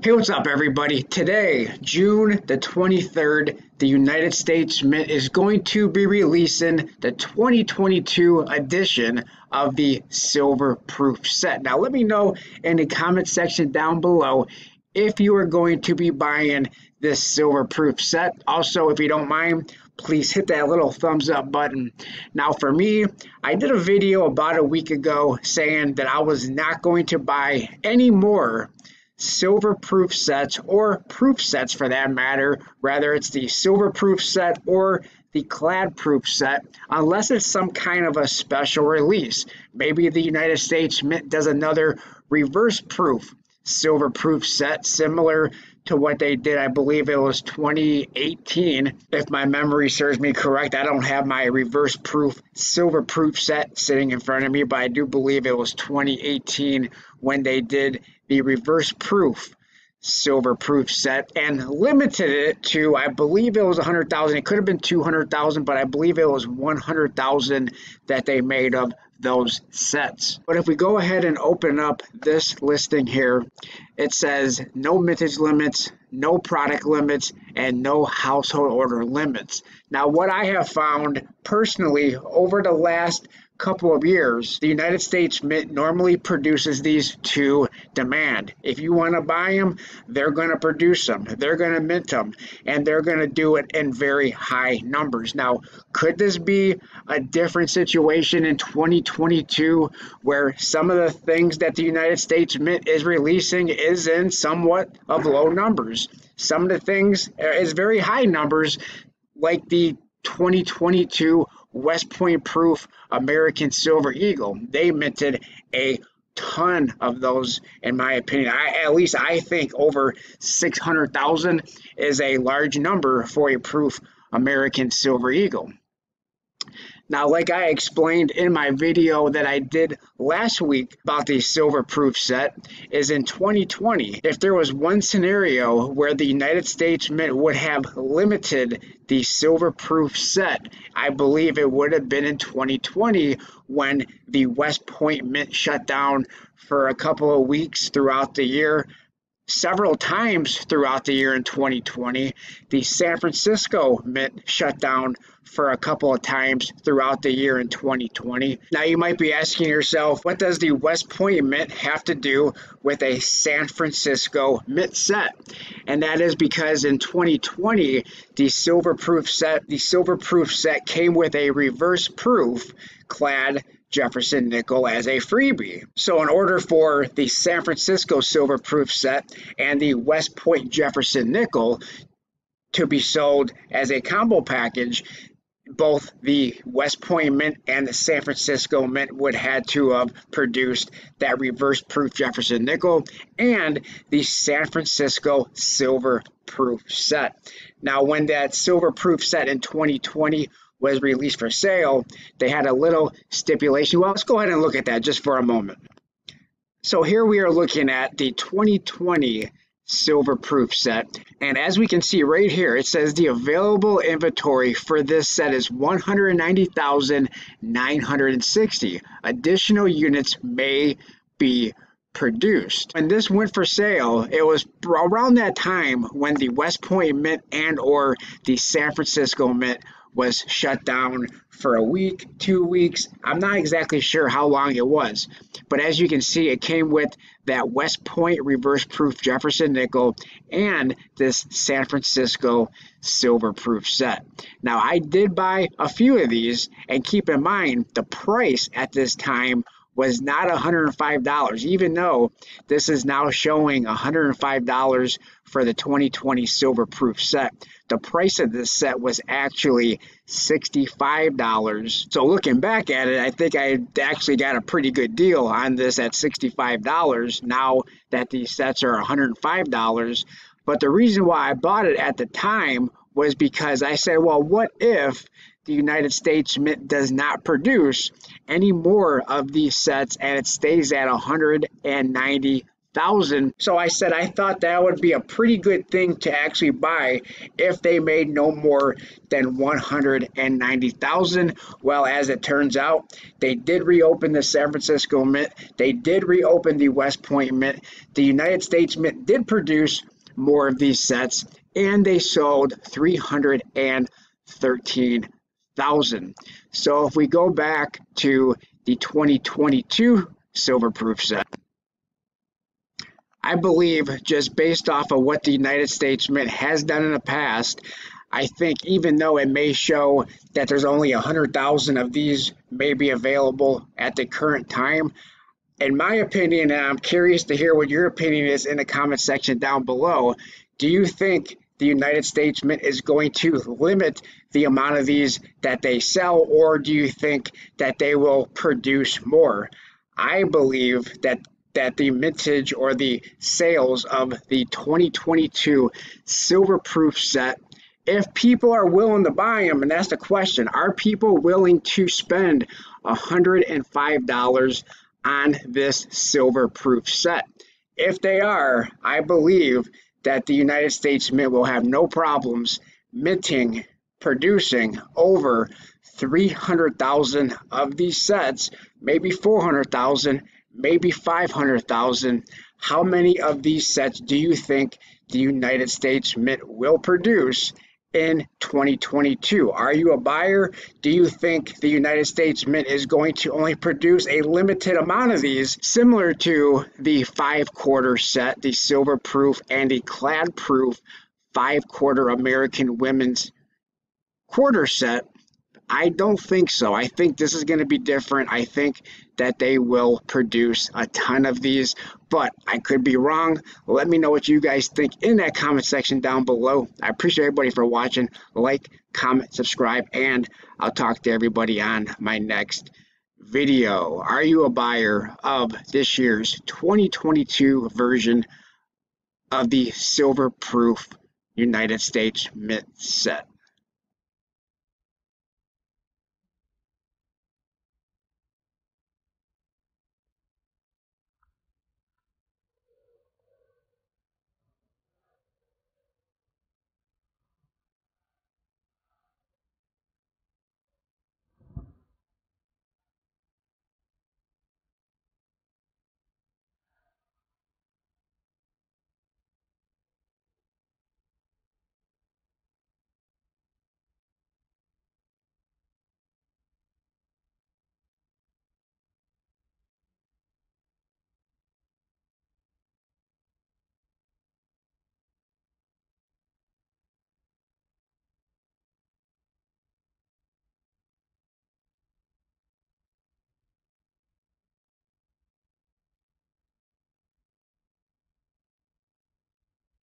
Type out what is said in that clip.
Hey, what's up, everybody? Today, June the 23rd, the United States Mint is going to be releasing the 2022 edition of the Silver Proof set. Now, let me know in the comment section down below if you are going to be buying this Silver Proof set. Also, if you don't mind, please hit that little thumbs up button. Now, for me, I did a video about a week ago saying that I was not going to buy any more silver proof sets, or proof sets for that matter, whether it's the silver proof set or the clad proof set, unless it's some kind of a special release. Maybe the United States Mint does another reverse proof silver proof set similar to what they did. I believe it was 2018, if my memory serves me correct. I don't have my reverse proof silver proof set sitting in front of me, but I do believe it was 2018 when they did the reverse proof silver proof set and limited it to, I believe it was 100,000. It could have been 200,000, but I believe it was 100,000 that they made of those sets. But if we go ahead and open up this listing here, it says no mintage limits, no product limits, and no household order limits. Now, what I have found personally over the last couple of years, the United States Mint normally produces these to demand. If you want to buy them, they're going to produce them, they're going to mint them, and they're going to do it in very high numbers. Now, could this be a different situation in 2022 where some of the things that the United States Mint is releasing is in somewhat of low numbers? Some of the things is very high numbers, like the 2022 West Point Proof American Silver Eagle. They minted a ton of those, in my opinion. At least I think over 600,000 is a large number for a proof American Silver Eagle. Now, like I explained in my video that I did last week about the silver proof set, is in 2020, if there was one scenario where the United States Mint would have limited the silver proof set, I believe it would have been in 2020 when the West Point Mint shut down for a couple of weeks throughout the year. Several times throughout the year in 2020, the San Francisco Mint shut down for a couple of times throughout the year in 2020. Now, you might be asking yourself, what does the West Point Mint have to do with a San Francisco Mint set? And that is because in 2020, the silver proof set came with a reverse proof clad Jefferson nickel as a freebie. So in order for the San Francisco silver proof set and the West Point Jefferson nickel to be sold as a combo package, both the West Point Mint and the San Francisco Mint would had to have produced that reverse proof Jefferson nickel and the San Francisco silver proof set. Now, when that silver proof set in 2020 was released for sale, they had a little stipulation. Well, let's go ahead and look at that just for a moment. So here we are looking at the 2020 silver proof set, and as we can see right here, it says the available inventory for this set is 190,960. Additional units may be produced. When this went for sale, it was around that time when the West Point Mint and or the San Francisco Mint was shut down for a week, 2 weeks. I'm not exactly sure how long it was, but as you can see, it came with that West Point reverse proof Jefferson nickel and this San Francisco silver proof set. Now, I did buy a few of these, and keep in mind the price at this time was not $105, even though this is now showing $105 for the 2020 silver proof set. The price of this set was actually $65. So looking back at it, I think I actually got a pretty good deal on this at $65 now that these sets are $105. But the reason why I bought it at the time was because I said, well, what if the United States Mint does not produce any more of these sets and it stays at 190,000 190,000. So I said I thought that would be a pretty good thing to actually buy if they made no more than 190,000. Well, as it turns out, they did reopen the San Francisco Mint. They did reopen the West Point Mint. The United States Mint did produce more of these sets, and they sold 313,000. So if we go back to the 2022 silver proof set, I believe just based off of what the United States Mint has done in the past, I think even though it may show that there's only 100,000 of these may be available at the current time, in my opinion, and I'm curious to hear what your opinion is in the comment section down below, do you think the United States Mint is going to limit the amount of these that they sell, or do you think that they will produce more? I believe that the mintage or the sales of the 2022 silver proof set, if people are willing to buy them, and that's the question, are people willing to spend $105 on this silver proof set? If they are, I believe that the United States Mint will have no problems producing over 300,000 of these sets, maybe 400,000, maybe 500,000. How many of these sets do you think the United States Mint will produce in 2022? Are you a buyer? Do you think the United States Mint is going to only produce a limited amount of these, similar to the 5-quarter set, the silver proof and the clad proof 5-quarter American women's quarter set? I don't think so. I think this is going to be different. I think that they will produce a ton of these, but I could be wrong. Let me know what you guys think in that comment section down below. I appreciate everybody for watching. Like, comment, subscribe, and I'll talk to everybody on my next video. Are you a buyer of this year's 2022 version of the silver proof United States Mint set?